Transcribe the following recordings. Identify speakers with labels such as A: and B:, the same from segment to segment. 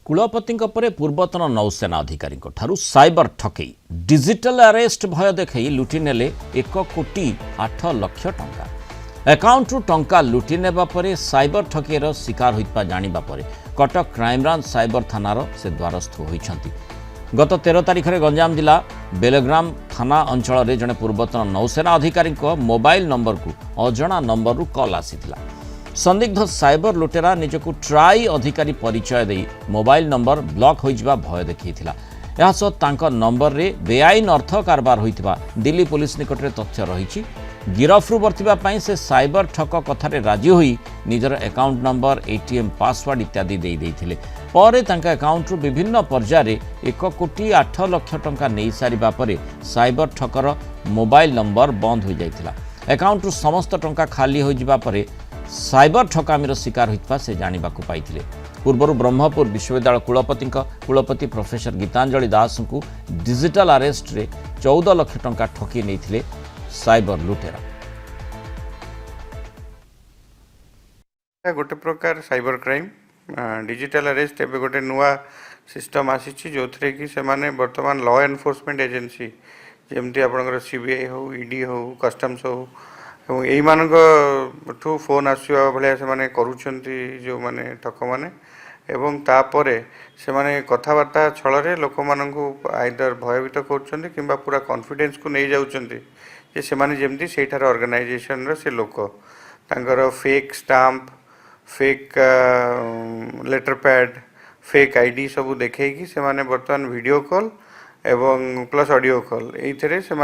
A: कुलपति पूर्वतन नौसेना अधिकारी साइबर ठकई डिजिटल अरेस्ट भय देखई लुटि नेले 1,08,00,000 टंका। अकाउंट रु टंका लुटि नेबा परे साइबर ठकेर शिकार होइतबा जानिबा परे कटक क्राइमब्रांच साइबर थानार से द्वारस्थ होइछंती। गत 13 तारिख में गंजाम जिला बेलग्राम थाना अंचल में जड़े पूर्वतन नौसेना अधिकारी मोबाइल नंबर को अजणा नंबर कॉल आसीथिला। संदिग्ध साइबर लुटेरा निजकू ट्राई अधिकारी परिचय दे मोबाइल नंबर ब्लॉक होइजबा भय देखैथिला। यह सह तांको नंबर रे बेआईन अर्थ कारबार होइतबा दिल्ली पुलिस निकट में तथ्य रही। गिरफ्रु बर्तिबा पई से साइबर ठक कथारे राजी होई निजर अकाउंट नंबर एटीएम पासवर्ड इत्यादि दे देइथिले। पर तांका अकाउंट रु विभिन्न पर्यायर 1,08,00,000 टंका नहीं सारिबा परे साइबर ठकर मोबाइल नंबर बंद हो जाइथिला। अकाउंट रु समस्त टंका खाली हो जिबा परे साइबर ठकामीर शिकार होइतबा से जानिबाकू पाइथिले। पूर्व ब्रह्मपुर विश्वविद्यालय कुलपति प्रोफेसर गीतांजलि दास को डिजिटल अरेस्ट रे 14 लाख टंका ठकी नैथिले साइबर लुटेरा।
B: गोटे प्रकार साइबर क्राइम डिजिटल अरेस्ट एवं गोटे नुआ सिस्टम आसी जो थे कि से वर्तमान लॉ एनफोर्समेंट एजेंसी जमती आपंकर सीबीआई हो ईडी हो कस्टम्स हो यही मानू फोन आसवा भाया से करुँच जो मैंने ठक मैंने एवं तापरे से कथबार्ता छल लोक मानू आइदर भयभीत कर पूरा कॉन्फिडेंस को नहीं जाऊँच से जमती से ऑर्गेनाइजेशन से लोक तांकर fake stamp fake letter pad fake ID सबू देखी से बर्तमान वीडियो कॉल एवं प्लस ऑडियो कॉल ये से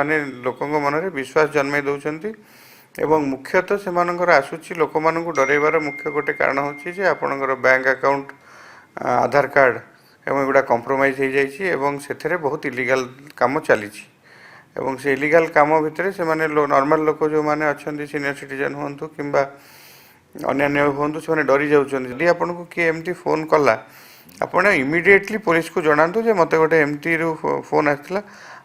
B: लोक मन में विश्वास जन्मे दौरान एवं मुख्यतः से आसूची लोक मानू डरइबार मुख्य गोटे कारण होची आपणकर बैंक अकाउंट आधार कार्ड एवं एगुड़ा कंप्रोमाइज हो जाइए से बहुत इलीगल काम चली एवं से इलीगल काम भितर से नॉर्मल लोक जो मैंने अच्छा सीनियर सिटीजन हूँ कि अन्य हूँ से डरी जाऊँगी आपन को किए एमती फोन कला आपड़ इमिडिएटली पुलिस को जनातु जे मत गोटे एमती फोन आसाला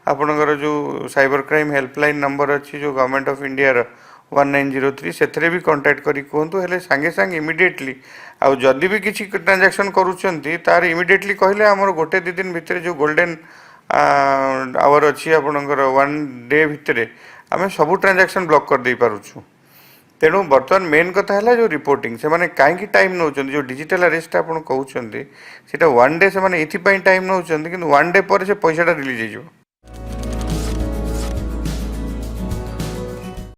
B: आपणकर जो साइबर क्राइम हेल्पलाइन नंबर अच्छी जो गवर्नमेंट ऑफ इंडिया 1903 से भी कांटेक्ट करी कहतु हेले सांगे सांगे इमिडिएटली आउ जदि भी किसी ट्रांजैक्शन करुँच तार इमिडिएटली कहले आमर गोटे 2 दिन भितर जो गोल्डन आवर अच्छी आपणकर 1 डे भितर आम सबू ट्रांजैक्शन ब्लॉक कर दे पारुछु। तेणु बर्तमान मेन कथा है जो रिपोर्टिंग से माने कहीं टाइम नौ जो डिजिटल अरेस्ट आप कहते 1 डे से टाइम नौ कि 1 डे पर से पैसाटा रिलीज हो